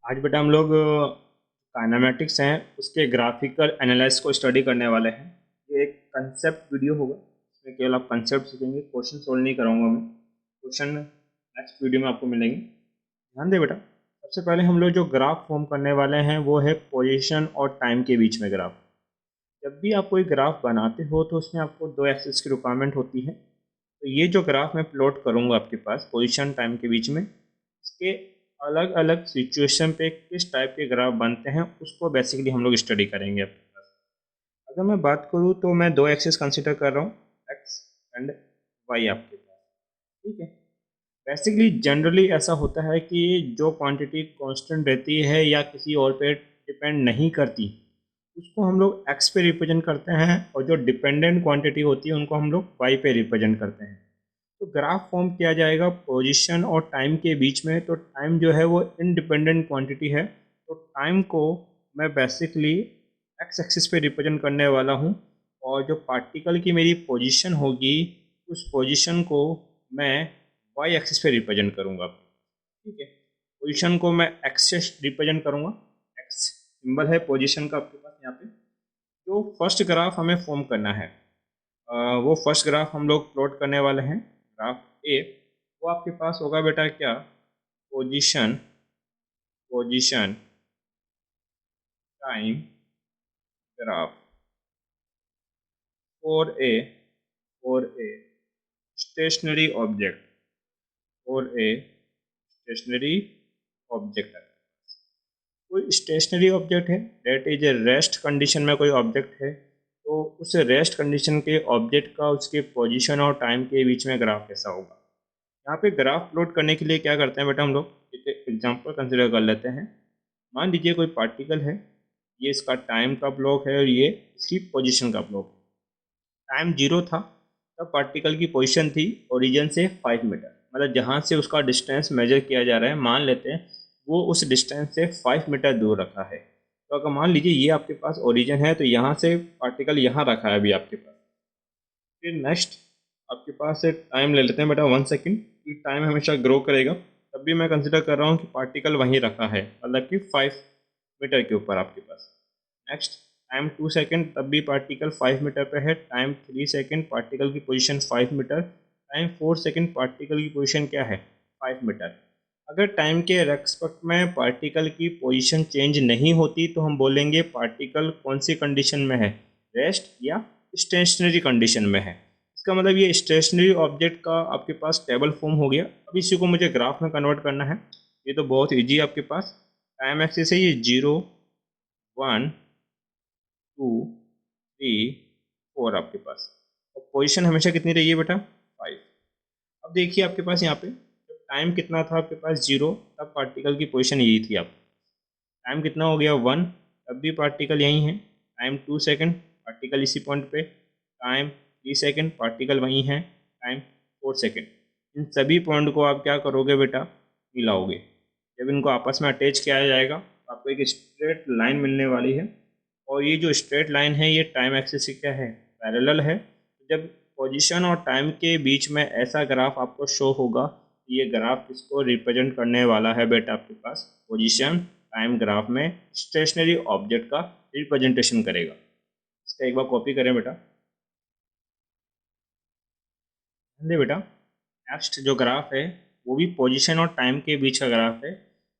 आज बेटा हम लोग काइनेमेटिक्स हैं उसके ग्राफिकल एनालिसिस को स्टडी करने वाले हैं। ये एक कंसेप्ट वीडियो होगा, इसमें केवल आप कंसेप्ट सीखेंगे, क्वेश्चन सोल्व नहीं कराऊंगा मैं। क्वेश्चन नेक्स्ट वीडियो में आपको मिलेंगे। ध्यान दे बेटा, सबसे पहले हम लोग जो ग्राफ फॉर्म करने वाले हैं वो है पोजीशन और टाइम के बीच में ग्राफ। जब भी आप कोई ग्राफ बनाते हो तो उसमें आपको दो एक्सिस की रिक्वायरमेंट होती है। तो ये जो ग्राफ मैं प्लॉट करूँगा आपके पास पोजीशन टाइम के बीच में, इसके अलग अलग सिचुएशन पे किस टाइप के ग्राफ बनते हैं उसको बेसिकली हम लोग स्टडी करेंगे आपके पास। अगर मैं बात करूँ तो मैं दो एक्सिस कंसिडर कर रहा हूँ, एक्स एंड वाई आपके पास। ठीक है, बेसिकली जनरली ऐसा होता है कि जो क्वांटिटी कांस्टेंट रहती है या किसी और पे डिपेंड नहीं करती उसको हम लोग एक्स पे रिप्रेजेंट करते हैं, और जो डिपेंडेंट क्वांटिटी होती है उनको हम लोग वाई पे रिप्रेजेंट करते हैं। तो ग्राफ फॉर्म किया जाएगा पोजीशन और टाइम के बीच में। तो टाइम जो है वो इंडिपेंडेंट क्वांटिटी है, तो टाइम को मैं बेसिकली एक्स एक्सिस पे रिप्रेजेंट करने वाला हूँ, और जो पार्टिकल की मेरी पोजीशन होगी उस पोजीशन को मैं वाई एक्सिस पे रिप्रेजेंट करूँगा। ठीक है, पोजीशन को मैं एक्स से रिप्रेजेंट करूँगा, एक्स सिंबल है पोजीशन का आपके पास यहाँ पे। जो फर्स्ट ग्राफ हमें फॉर्म करना है वो फर्स्ट ग्राफ हम लोग प्लॉट करने वाले हैं, ग्राफ ए। वो आपके पास होगा बेटा क्या, position, position time graph for a stationary object, for a stationary object है। कोई स्टेशनरी ऑब्जेक्ट है, that is a rest condition में कोई ऑब्जेक्ट है, तो उस रेस्ट कंडीशन के ऑब्जेक्ट का उसके पोजीशन और टाइम के बीच में ग्राफ कैसा होगा। यहाँ पे ग्राफ प्लॉट करने के लिए क्या करते हैं बेटा, हम लोग एक एग्जांपल कंसिडर कर लेते हैं। मान लीजिए कोई पार्टिकल है, ये इसका टाइम का ब्लॉक है और ये इसकी पोजीशन का ब्लॉक है। टाइम जीरो था तब पार्टिकल की पोजीशन थी ओरिजिन से 5 मीटर, मतलब जहाँ से उसका डिस्टेंस मेजर किया जा रहा है मान लेते हैं वो उस डिस्टेंस से 5 मीटर दूर रखा है। तो अगर मान लीजिए ये आपके पास ओरिजिन है तो यहाँ से पार्टिकल यहाँ रखा है अभी आपके पास। फिर नेक्स्ट आपके पास एक टाइम ले लेते हैं बेटा 1 सेकेंड। टाइम हमेशा ग्रो करेगा, तब भी मैं कंसिडर कर रहा हूँ कि पार्टिकल वहीं रखा है, मतलब कि 5 मीटर के ऊपर आपके पास। नेक्स्ट टाइम 2 सेकेंड, तब भी पार्टिकल 5 मीटर पे है। टाइम 3 सेकेंड, पार्टिकल की position 5 metre. Time 4 second, particle की पोजीशन क्या है, 5 मीटर। अगर टाइम के रेस्पेक्ट में पार्टिकल की पोजीशन चेंज नहीं होती तो हम बोलेंगे पार्टिकल कौन सी कंडीशन में है, रेस्ट या स्टेशनरी कंडीशन में है। इसका मतलब ये स्टेशनरी ऑब्जेक्ट का आपके पास टेबल फॉर्म हो गया। अब इसी को मुझे ग्राफ में कन्वर्ट करना है, ये तो बहुत ईजी है आपके पास। टाइम एक्सिस है ये 0, 1, 2, 3, 4 आपके पास, और पोजीशन हमेशा कितनी रही है बेटा, 5। अब देखिए आपके पास यहाँ पे जब टाइम कितना था आपके पास 0, तब पार्टिकल की पोजीशन यही थी। आप टाइम कितना हो गया 1, तब भी पार्टिकल यहीं है। टाइम 2 सेकेंड, पार्टिकल इसी पॉइंट पे। टाइम 3 सेकेंड, पार्टिकल वहीं है। टाइम 4 सेकेंड, इन सभी पॉइंट को आप क्या करोगे बेटा, मिलाओगे। जब इनको आपस में अटैच किया जाएगा तो आपको एक स्ट्रेट लाइन मिलने वाली है, और ये जो स्ट्रेट लाइन है ये टाइम एक्सिस से क्या है, पैरेलल है। जब पोजीशन और टाइम के बीच में ऐसा ग्राफ आपको शो होगा, ये ग्राफ किसको रिप्रेजेंट करने वाला है बेटा, आपके पास पोजीशन टाइम ग्राफ में स्टेशनरी ऑब्जेक्ट का रिप्रेजेंटेशन करेगा। इसका एक बार कॉपी करें बेटा, ध्यान बेटा। नेक्स्ट जो ग्राफ है वो भी पोजीशन और टाइम के बीच का ग्राफ है,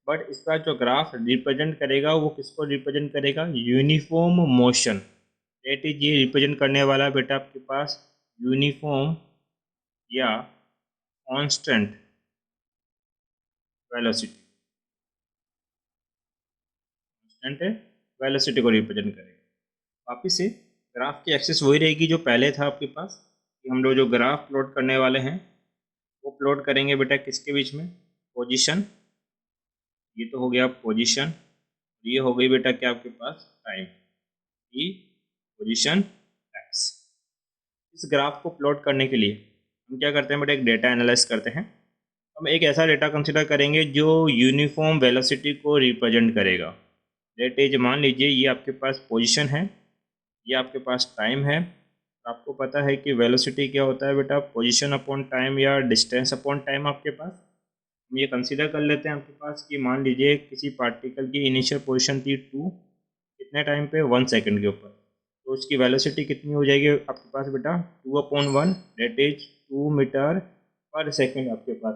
बट इसका जो ग्राफ रिप्रेजेंट करेगा वो किसको रिप्रेजेंट करेगा, यूनिफॉर्म मोशन। डेट इज ये रिप्रेजेंट करने वाला बेटा आपके पास यूनिफॉर्म या कांस्टेंट वेलोसिटी, कांस्टेंट वेलोसिटी को रिप्रेजेंट करेगा। वापिस से ग्राफ की एक्सिस वही रहेगी जो पहले था आपके पास, कि हम लोग जो ग्राफ प्लॉट करने वाले हैं वो प्लॉट करेंगे बेटा किसके बीच में, पोजीशन। ये तो हो गया पोजीशन, ये हो गई बेटा क्या आपके पास टाइम, ई पोजीशन एक्स। इस ग्राफ को प्लॉट करने के लिए हम क्या करते हैं बेटा, एक डेटा एनालाइज करते हैं। हम एक ऐसा डेटा कंसिडर करेंगे जो यूनिफॉर्म वेलोसिटी को रिप्रेजेंट करेगा। डेट इज मान लीजिए ये आपके पास पोजीशन है, ये आपके पास टाइम है। आपको पता है कि वेलोसिटी क्या होता है बेटा, पोजीशन अपॉन टाइम या डिस्टेंस अपॉन टाइम आपके पास। हम ये कंसीडर कर लेते हैं आपके पास कि मान लीजिए किसी पार्टिकल की इनिशियल पोजीशन थी 2, कितने टाइम पे 1 सेकंड के ऊपर, तो उसकी वेलोसिटी कितनी हो जाएगी आपके पास बेटा 2/1, दैट इज 2 मीटर पर सेकंड आपके पास।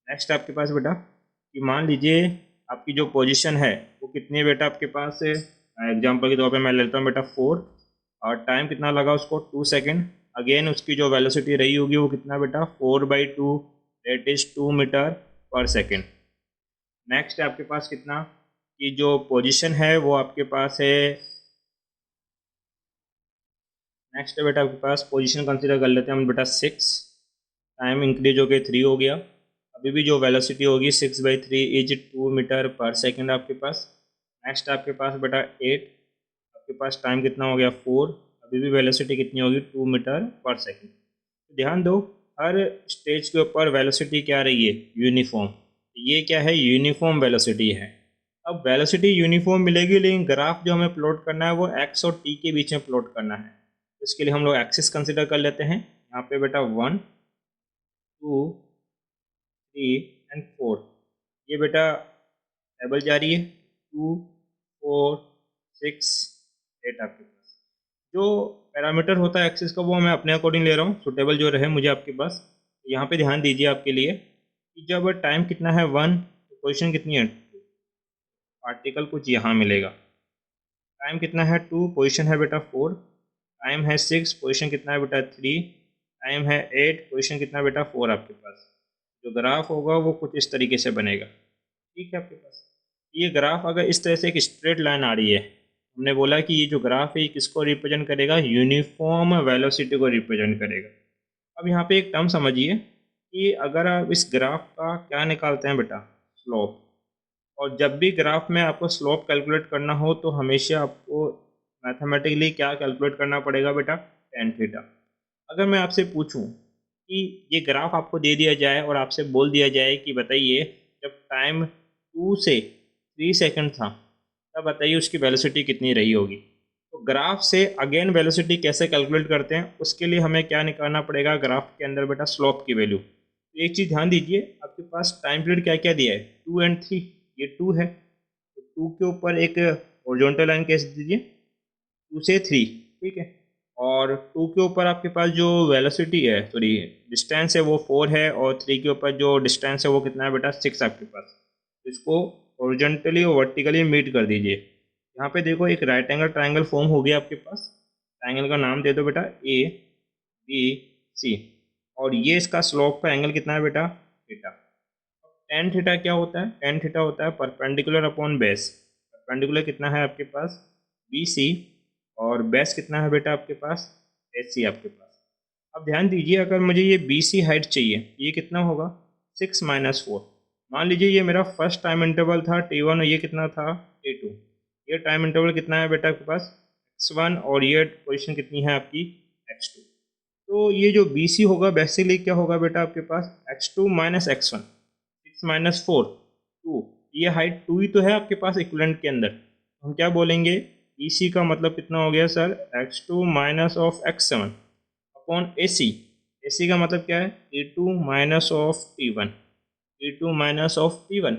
नेक्स्ट आपके पास बेटा कि मान लीजिए आपकी जो पोजीशन है वो कितनी है बेटा आपके पास, एग्जांपल के तौर पे मैं लेता हूँ बेटा 4, और टाइम कितना लगा उसको 2 सेकंड। अगेन उसकी जो वेलोसिटी रही होगी वो कितना बेटा 4/2, दैट इज 2 मीटर पर सेकंड। नेक्स्ट है आपके पास कितना कि जो पोजीशन है वो आपके पास है, नेक्स्ट है बेटा आपके पास पोजीशन कंसीडर कर लेते हैं हम बेटा 6, टाइम इंक्रीज हो गया 3 हो गया, अभी भी जो वेलोसिटी होगी 6/3 इज 2 मीटर पर सेकंड आपके पास। नेक्स्ट आपके पास बेटा 8, आपके पास टाइम कितना हो गया 4, अभी भी वेलोसिटी कितनी होगी 2 मीटर पर सेकंड। ध्यान दो हर स्टेज के ऊपर वेलोसिटी क्या रही है यूनिफॉर्म, ये क्या है यूनिफॉर्म वेलोसिटी है। अब वेलोसिटी यूनिफॉर्म मिलेगी लेकिन ग्राफ जो हमें प्लॉट करना है वो एक्स और टी के बीच में प्लॉट करना है। इसके लिए हम लोग एक्सिस कंसिडर कर लेते हैं, यहाँ पे बेटा 1, 2, 3 एंड 4, ये बेटा टेबल जा रही है 2, 4, 6, 8 आपके पास। जो पैरामीटर होता है एक्सिस का वो मैं अपने अकॉर्डिंग ले रहा हूँ, सुटेबल जो रहे मुझे आपके पास। यहाँ पे ध्यान दीजिए आपके लिए कि जब टाइम कितना है 1 तो पोजीशन कितनी है 2, पार्टिकल कुछ यहाँ मिलेगा। टाइम कितना है 2, पोजीशन है बेटा 4, टाइम है 6, पोजीशन कितना है बेटा 3, टाइम है 8, पोजीशन कितना है बेटा 4 आपके पास। जो ग्राफ होगा वो कुछ इस तरीके से बनेगा, ठीक है आपके पास। ये ग्राफ अगर इस तरह से एक स्ट्रेट लाइन आ रही है, हमने बोला कि ये जो ग्राफ है ये किसको रिप्रेजेंट करेगा, यूनिफॉर्म वेलोसिटी को रिप्रेजेंट करेगा। अब यहाँ पे एक टर्म समझिए कि अगर आप इस ग्राफ का क्या निकालते हैं बेटा स्लोप, और जब भी ग्राफ में आपको स्लोप कैलकुलेट करना हो तो हमेशा आपको मैथमेटिकली क्या कैलकुलेट करना पड़ेगा बेटा टेन थीटा। अगर मैं आपसे पूछूं कि ये ग्राफ आपको दे दिया जाए और आपसे बोल दिया जाए कि बताइए जब टाइम 2 से 3 सेकंड था तब बताइए उसकी वेलोसिटी कितनी रही होगी, तो ग्राफ से अगेन वेलोसिटी कैसे कैलकुलेट करते हैं उसके लिए हमें क्या निकालना पड़ेगा ग्राफ के अंदर बेटा स्लोप की वैल्यू। तो एक चीज़ ध्यान दीजिए आपके पास टाइम पीरियड क्या क्या दिया है 2 एंड 3, ये 2 है तो 2 के ऊपर एक हॉरिजॉन्टल लाइन कैसे दीजिए 2 से 3, ठीक है, और 2 के ऊपर आपके पास जो वेलोसिटी है सॉरी डिस्टेंस है वो 4 है, और 3 के ऊपर जो डिस्टेंस है वो कितना है बेटा 6 आपके पास। तो इसको हॉरिजॉन्टली और वर्टिकली मीट कर दीजिए। यहाँ पे देखो एक राइट एंगल ट्राइंगल फॉर्म हो गया आपके पास, ट्राइंगल का नाम दे दो बेटा ए बी सी, और ये इसका स्लोप का एंगल कितना है बेटा थीटा। टेन थीटा क्या होता है, टेन थीटा होता है परपेंडिकुलर अपॉन बेस। परपेंडिकुलर कितना है आपके पास बी सी, और बेस कितना है बेटा आपके पास एच सी आपके पास। अब ध्यान दीजिए अगर मुझे ये बी सी हाइट चाहिए ये कितना होगा 6 - 4। मान लीजिए ये मेरा फर्स्ट टाइम इंटरवल था T1 और ये कितना था T2, ये टाइम इंटरवल कितना है बेटा आपके पास x1, और ये पोजीशन कितनी है आपकी x2। तो ये जो बी सी होगा बेसिकली क्या होगा बेटा आपके पास x2 - x1, 6 - 4 2, ये हाइट 2 ही तो है आपके पास इक्विवेलेंट के अंदर। हम क्या बोलेंगे ई सी का मतलब कितना हो गया sir x2 minus of x7 upon A C. A C का मतलब क्या है T2 minus of T1, T2 minus of T1।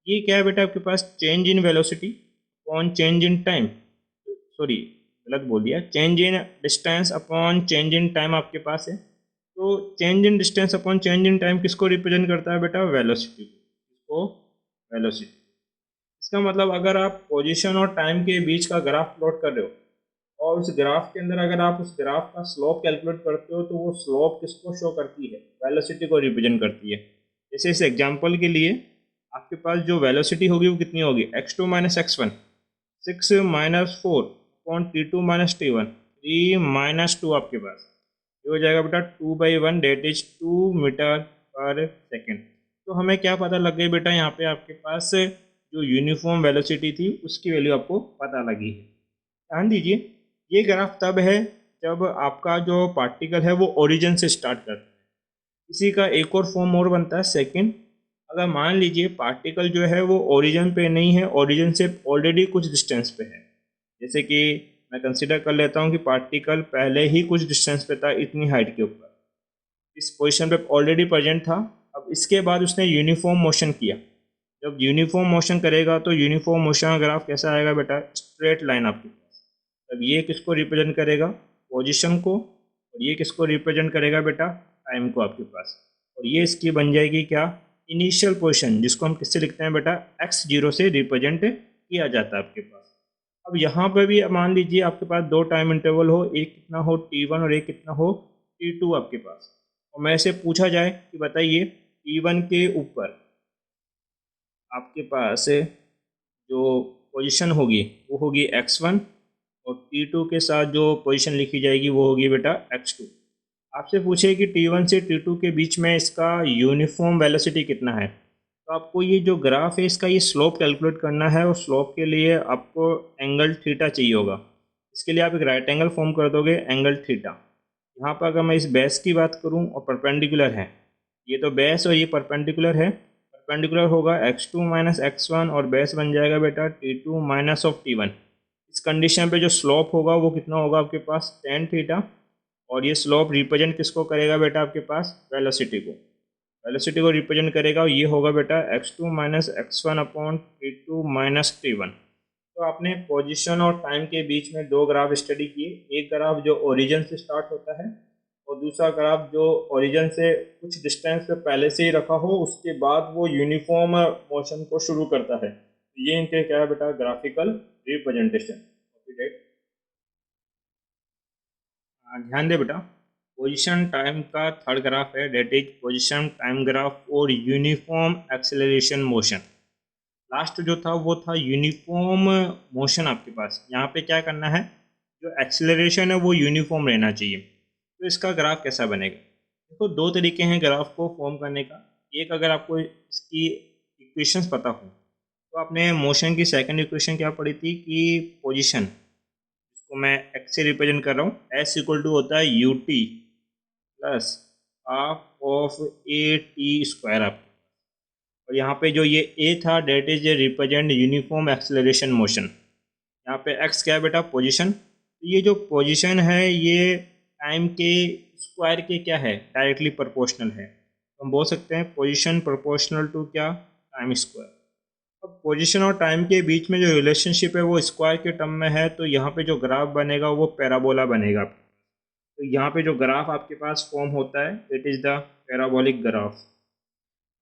ये क्या है बेटा आपके पास change in velocity upon change in time, sorry गलत बोल दिया, change in distance upon change in time आपके पास है। तो change in distance upon change in time किसको रिप्रेजेंट करता है बेटा वेलोसिटी को, वेलोसिटी। इसका मतलब अगर आप पोजीशन और टाइम के बीच का ग्राफ प्लॉट कर रहे हो और उस ग्राफ के अंदर अगर आप उस ग्राफ का स्लोप कैलकुलेट करते हो तो वो स्लोप किसको शो करती है वेलोसिटी को रिप्रेजेंट करती है। जैसे इस एग्जांपल के लिए आपके पास जो वेलोसिटी होगी वो कितनी होगी x2 - x1, 6 - 4 upon T2 - T1, 3 - 2 आपके पास, ये हो जाएगा बेटा 2/1 डेट इज 2 मीटर पर सेकेंड। तो हमें क्या पता लग गई बेटा यहाँ पे आपके पास जो यूनिफॉर्म वेलोसिटी थी उसकी वैल्यू आपको पता लगी है। ध्यान दीजिए ये ग्राफ तब है जब आपका जो पार्टिकल है वो ओरिजिन से स्टार्ट करता है। इसी का एक और फॉर्म और बनता है सेकंड, अगर मान लीजिए पार्टिकल जो है वो ओरिजिन पे नहीं है, ओरिजिन से ऑलरेडी कुछ डिस्टेंस पे है। जैसे कि मैं कंसिडर कर लेता हूँ कि पार्टिकल पहले ही कुछ डिस्टेंस पे था इतनी हाइट के ऊपर, इस पोजीशन पे ऑलरेडी प्रेजेंट था। अब इसके बाद उसने यूनिफॉर्म मोशन किया। जब यूनिफॉर्म मोशन करेगा तो यूनिफॉर्म मोशन का ग्राफ कैसा आएगा बेटा, स्ट्रेट लाइन आपके पास। तब ये किसको रिप्रेजेंट करेगा, पोजीशन को, और ये किसको रिप्रेजेंट करेगा बेटा, टाइम को आपके पास। और ये इसकी बन जाएगी क्या, इनिशियल पोजीशन, जिसको हम किससे लिखते हैं बेटा, x0 से रिप्रेजेंट किया जाता है आपके पास। अब यहाँ पर भी मान लीजिए आपके पास दो टाइम इंटरवल हो, एक कितना हो t1 और एक कितना हो t2 आपके पास। और मैं से पूछा जाए कि बताइए t1 के ऊपर आपके पास जो पोजीशन होगी वो होगी x1, और t2 के साथ जो पोजीशन लिखी जाएगी वो होगी बेटा x2। आपसे पूछे कि t1 से t2 के बीच में इसका यूनिफॉर्म वेलोसिटी कितना है, तो आपको ये जो ग्राफ है इसका ये स्लोप कैलकुलेट करना है, और स्लोप के लिए आपको एंगल थीटा चाहिए होगा। इसके लिए आप एक राइट एंगल फॉर्म कर दोगे, एंगल थीटा। यहाँ पर अगर मैं इस बेस की बात करूँ और परपेंडिकुलर है, ये तो बेस और ये परपेंडिकुलर है, परपेंडिकुलर होगा x2 माइनस x1 और बेस बन जाएगा बेटा t2 माइनस ऑफ t1। इस कंडीशन पे जो स्लोप होगा वो कितना होगा आपके पास, tan थीटा। और ये स्लोप रिप्रेजेंट किसको करेगा बेटा, आपके पास वेलोसिटी को, वेलोसिटी को रिप्रेजेंट करेगा, और ये होगा बेटा x2 minus x1 upon t2 minus t1। तो आपने पोजीशन और टाइम के बीच में दो ग्राफ स्टडी किए, एक ग्राफ जो ओरिजिन से स्टार्ट होता है और दूसरा ग्राफ जो ओरिजिन से कुछ डिस्टेंस पे पहले से ही रखा हो, उसके बाद वो यूनिफॉर्म मोशन को शुरू करता है। ये इनके क्या है बेटा, ग्राफिकल रिप्रेजेंटेशन। ध्यान दे बेटा, पोजीशन टाइम का थर्ड ग्राफ है, that is position time graph और यूनिफॉर्म एक्सेलरेशन मोशन। लास्ट जो था वो था यूनिफॉर्म मोशन। आपके पास यहाँ पे क्या करना है, जो एक्सेलरेशन है वो यूनिफॉर्म रहना चाहिए। तो इसका ग्राफ कैसा बनेगा, देखो दो तरीके हैं ग्राफ को फॉर्म करने का। एक, अगर आपको इसकी इक्वेशंस पता हो तो आपने मोशन की सेकंड इक्वेशन क्या पढ़ी थी कि पोजीशन, इसको मैं एक्स से रिप्रेजेंट कर रहा हूँ, एस इक्वल टू होता है u t plus half of a t square आपके। और यहाँ पे जो ये ए था that is a represent uniform acceleration motion. यहाँ पे एक्स क्या है बेटा, पोजीशन। तो ये जो पोजीशन है ये टाइम के स्क्वायर के क्या है, डायरेक्टली प्रोपोर्शनल है। तो हम बोल सकते हैं पोजीशन प्रोपोर्शनल टू क्या, टाइम स्क्वायर। अब पोजीशन और टाइम के बीच में जो रिलेशनशिप है वो स्क्वायर के टर्म में है, तो यहाँ पे जो ग्राफ बनेगा वो पैराबोला बनेगा। तो यहाँ पे जो ग्राफ आपके पास फॉर्म होता है it is the parabolic graph,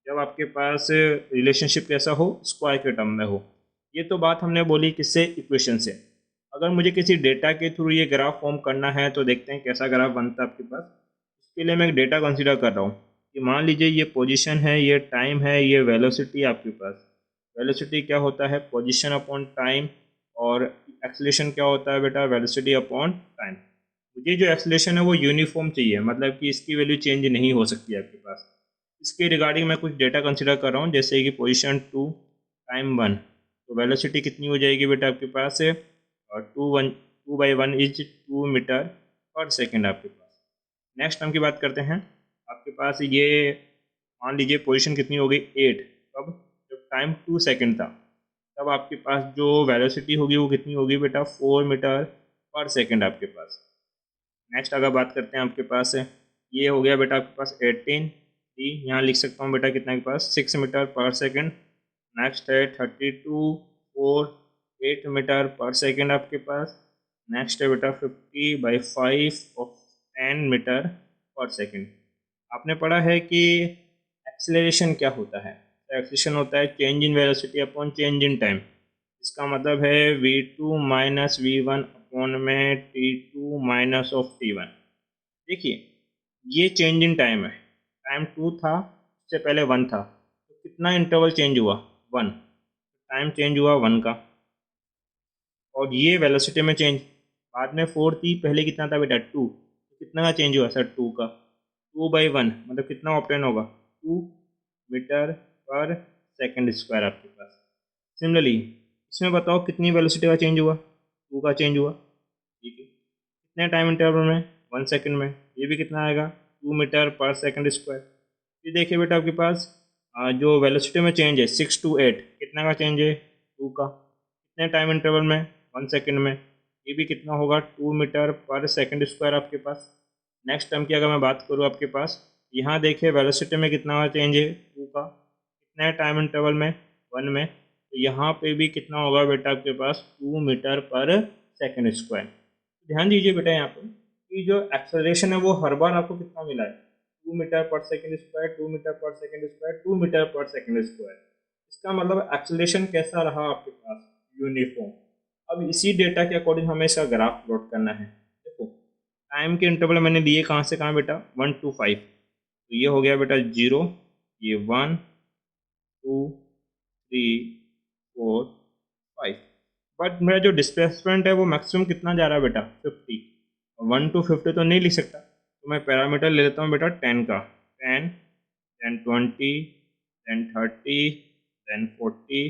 जब आपके पास रिलेशनशिप कैसा हो, स्क्वायर के टर्म में हो। ये तो बात हमने बोली किससे, इक्वेशन से। अगर मुझे किसी डेटा के थ्रू ये ग्राफ फॉर्म करना है तो देखते हैं कैसा ग्राफ बनता है आपके पास। इसके लिए मैं एक डेटा कंसीडर कर रहा हूँ कि मान लीजिए ये पोजीशन है, ये टाइम है, ये वेलोसिटी आपके पास। वेलोसिटी क्या होता है, पोजीशन अपॉन टाइम, और एक्सेलरेशन क्या होता है बेटा, वेलोसिटी अपॉन टाइम। मुझे जो एक्सेलरेशन है वो यूनिफॉर्म चाहिए, मतलब कि इसकी वैल्यू चेंज नहीं हो सकती आपके पास। इसके रिगार्डिंग मैं कुछ डेटा कंसिडर कर रहा हूँ, जैसे कि पोजीशन 2 टाइम 1, तो वेलोसिटी कितनी हो जाएगी बेटा आपके पास, और 2/1 इज 2 मीटर पर सेकेंड आपके पास। नेक्स्ट टर्म की बात करते हैं, आपके पास ये मान लीजिए पोजीशन कितनी हो गई 8, कब, जब टाइम 2 सेकेंड था, तब आपके पास जो वेलोसिटी होगी वो कितनी होगी बेटा, 4 मीटर पर सेकेंड आपके पास। नेक्स्ट अगर बात करते हैं आपके पास, ये हो गया बेटा आपके पास 18 डी, यहाँ लिख सकता हूँ बेटा कितना के पास, 6 मीटर पर सेकेंड। नेक्स्ट है 32 4 8 मीटर पर सेकेंड आपके पास। नेक्स्ट है बेटा 50/5 ऑफ 10 मीटर पर सेकेंड। आपने पढ़ा है कि एक्सेलरेशन क्या होता है, एक्सेलरेशन होता है change in velocity upon change in time. इसका मतलब है v2 माइनस v1 अपॉन में t2 माइनस ऑफ t1। देखिए ये चेंज इन टाइम है, टाइम 2 था, उससे पहले 1 था, तो कितना इंटरवल चेंज हुआ, 1, टाइम चेंज हुआ 1 का। और ये वेलोसिटी में चेंज, बाद में 4 थी, पहले कितना था बेटा 2, तो कितना का चेंज हुआ सर, 2 का। 2/1 मतलब कितना ऑप्टेन होगा, 2 मीटर पर सेकेंड स्क्वायर आपके पास। सिमिलरली इसमें बताओ कितनी वेलोसिटी का चेंज हुआ, 2 का चेंज हुआ, ठीक है। कितने टाइम इंटरवल में, 1 सेकेंड में, ये भी कितना आएगा, 2 मीटर पर सेकेंड स्क्वायर। ये देखिए बेटा आपके पास जो वेलोसिटी में चेंज है 6 to 8, कितना का चेंज है, 2 का। कितने टाइम इंटरवल में, 1 सेकेंड में, ये भी कितना होगा, 2 मीटर पर सेकेंड स्क्वायर आपके पास। नेक्स्ट टर्म की अगर मैं बात करूँ आपके पास, यहाँ देखिए वेलोसिटी में कितना चेंज है 2 का, कितने टाइम इंटरवल में 1 में, तो यहाँ पे भी कितना होगा बेटा आपके पास 2 मीटर पर सेकेंड स्क्वायर। ध्यान दीजिए बेटा यहाँ पे कि जो एक्सेलरेशन है वो हर बार आपको कितना मिला है 2 मीटर पर सेकेंड स्क्वायर, 2 मीटर पर सेकेंड स्क्वायर, 2 मीटर पर सेकेंड स्क्वायर। इसका मतलब एक्सेलरेशन कैसा रहा आपके पास, यूनिफॉर्म। अब इसी डेटा के अकॉर्डिंग हमें इसका ग्राफ प्लॉट करना है। देखो टाइम के इंटरवल मैंने लिए कहाँ से कहाँ बेटा 1 to 5, तो ये हो गया बेटा 0, ये 1 2 3 4 5, बट मेरा जो डिस्प्लेसमेंट है वो मैक्सिमम कितना जा रहा है बेटा 50। 1 to 50 तो नहीं लिख सकता, तो मैं पैरामीटर ले लेता हूँ बेटा 10 का, 10 then 20 then 30 then 40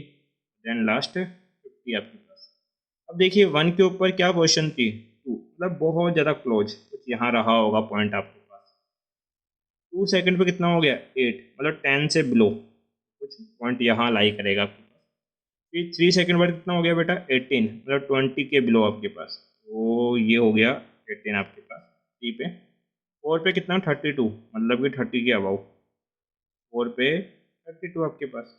then last 50 आपके पास। अब देखिए 1 के ऊपर क्या पोजीशन थी 2, मतलब बहुत ज़्यादा क्लोज, कुछ यहाँ रहा होगा पॉइंट आपके पास। 2 सेकंड पे कितना हो गया 8, मतलब 10 से बिलो कुछ पॉइंट यहाँ लाई करेगा आपके पास। फिर 3 सेकंड बाद कितना हो गया बेटा 18, मतलब 20 के बिलो आपके पास, तो ये हो गया 18 आपके पास 3 पे। 4 पे कितना 32, मतलब कि 30 के अबाउ, 4 पे 32 आपके पास।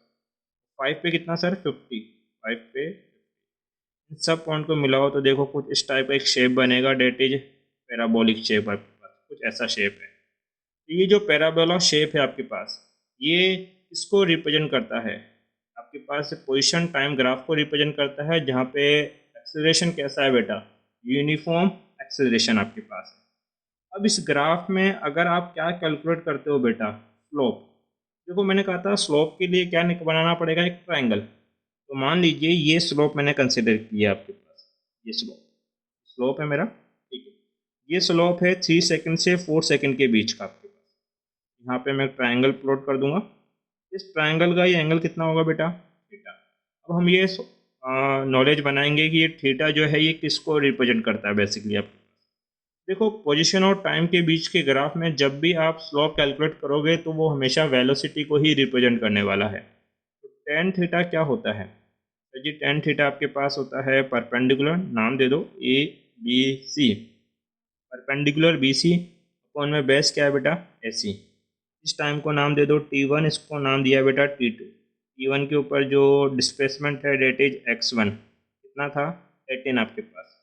5 पे कितना सर 50, 5 पे इन सब पॉइंट को मिलाओ तो देखो कुछ इस टाइप का एक शेप बनेगा, डेट इज पैराबोलिक शेप आपके पास, कुछ ऐसा शेप है। तो ये जो पैराबोला शेप है आपके पास, ये इसको रिप्रेजेंट करता है आपके पास पोजीशन टाइम ग्राफ को रिप्रेजेंट करता है, जहाँ पे एक्सेलरेशन कैसा है बेटा यूनिफॉर्म एक्सेलरेशन आपके पास है। अब इस ग्राफ में अगर आप क्या कैलकुलेट करते हो बेटा स्लोप, देखो मैंने कहा था स्लोप के लिए क्या बनाना पड़ेगा एक ट्रायंगल, तो मान लीजिए ये स्लोप मैंने कंसिडर किया आपके पास, ये स्लोप है मेरा, ठीक है। ये स्लोप है 3 सेकंड से 4 सेकंड के बीच का आपके पास। यहाँ पे मैं ट्रायंगल प्लॉट कर दूंगा, इस ट्रायंगल का ये एंगल कितना होगा बेटा थीटा। अब हम ये नॉलेज बनाएंगे कि ये थीटा जो है ये किसको रिप्रेजेंट करता है बेसिकली आपके पास। देखो पोजीशन और टाइम के बीच के ग्राफ में जब भी आप स्लोप कैलकुलेट करोगे तो वो हमेशा वेलोसिटी को ही रिप्रेजेंट करने वाला है। तो टेन थीटा क्या होता है, तो जी टेन थीटा आपके पास होता है परपेंडिकुलर, नाम दे दो A B C, perpendicular B C upon में बेस क्या है बेटा ए सी। इस टाइम को नाम दे दो T1, इसको नाम दिया बेटा T2। T1 के ऊपर जो डिस्प्लेसमेंट है डेट इज x1, कितना था 18 आपके पास,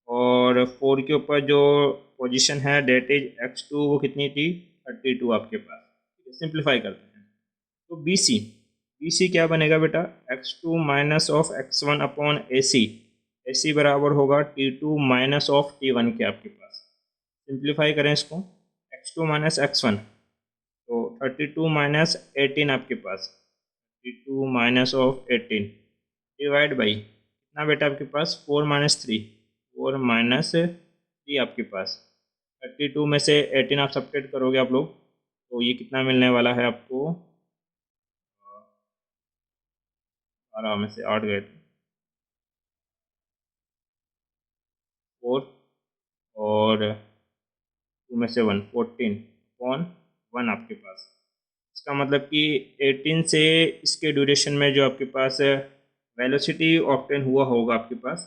और 4 के ऊपर जो पोजीशन है डेट इज x2, वो कितनी थी 32 आपके पास। सिंप्लीफाई करते हैं तो BC क्या बनेगा बेटा x2 minus of x1 upon AC बराबर होगा T2 माइनस ऑफ T1 के आपके पास। सिंप्लीफाई करें इसको, x2 माइनस x1 तो 32 माइनस 18 आपके पास, 32 माइनस ऑफ 18 डिवाइड बाई कितना बेटा आपके पास 4 माइनस 3, 4 माइनस 3 आपके पास। 32 में से 18 आप सब्ट्रैक्ट करोगे आप लोग, तो ये कितना मिलने वाला है आपको, 12 में से 8 गए थे 4, और 2 में से 1 14 अपॉन 1 आपके पास। इसका मतलब कि 18 से इसके ड्यूरेशन में जो आपके पास वेलोसिटी ऑब्टेन हुआ होगा आपके पास,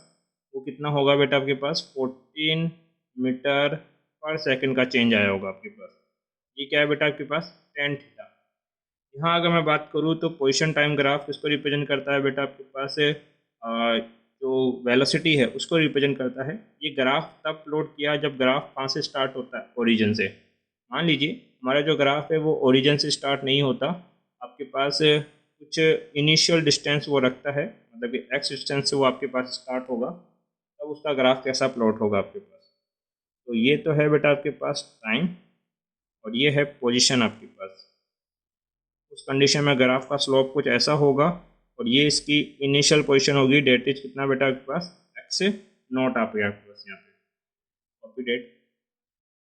वो कितना होगा बेटा आपके पास 14 मीटर पर सेकंड का चेंज आया होगा आपके पास। ये क्या है बेटा आपके पास टेन थीटा। यहाँ अगर मैं बात करूँ तो पोजीशन टाइम ग्राफ किसको रिप्रेजेंट करता है बेटा आपके पास जो वेलोसिटी है उसको रिप्रेजेंट करता है। ये ग्राफ तब प्लॉट किया जब ग्राफ कहाँ से स्टार्ट होता है ओरिजिन से। मान लीजिए हमारा जो ग्राफ है वो ओरिजिन से स्टार्ट नहीं होता, आपके पास कुछ इनिशियल डिस्टेंस वो रखता है, मतलब कि एक्स डिस्टेंस से वो आपके पास स्टार्ट होगा, तब उसका ग्राफ कैसा प्लॉट होगा आपके पास। तो ये तो है बेटा आपके पास टाइम, और ये है पोजीशन आपके पास। उस कंडीशन में ग्राफ का स्लोप कुछ ऐसा होगा, और ये इसकी इनिशियल पोजीशन होगी, डेट इज कितना बेटा आपके पास x0 आप आपके पास यहाँ पे कॉपी डेट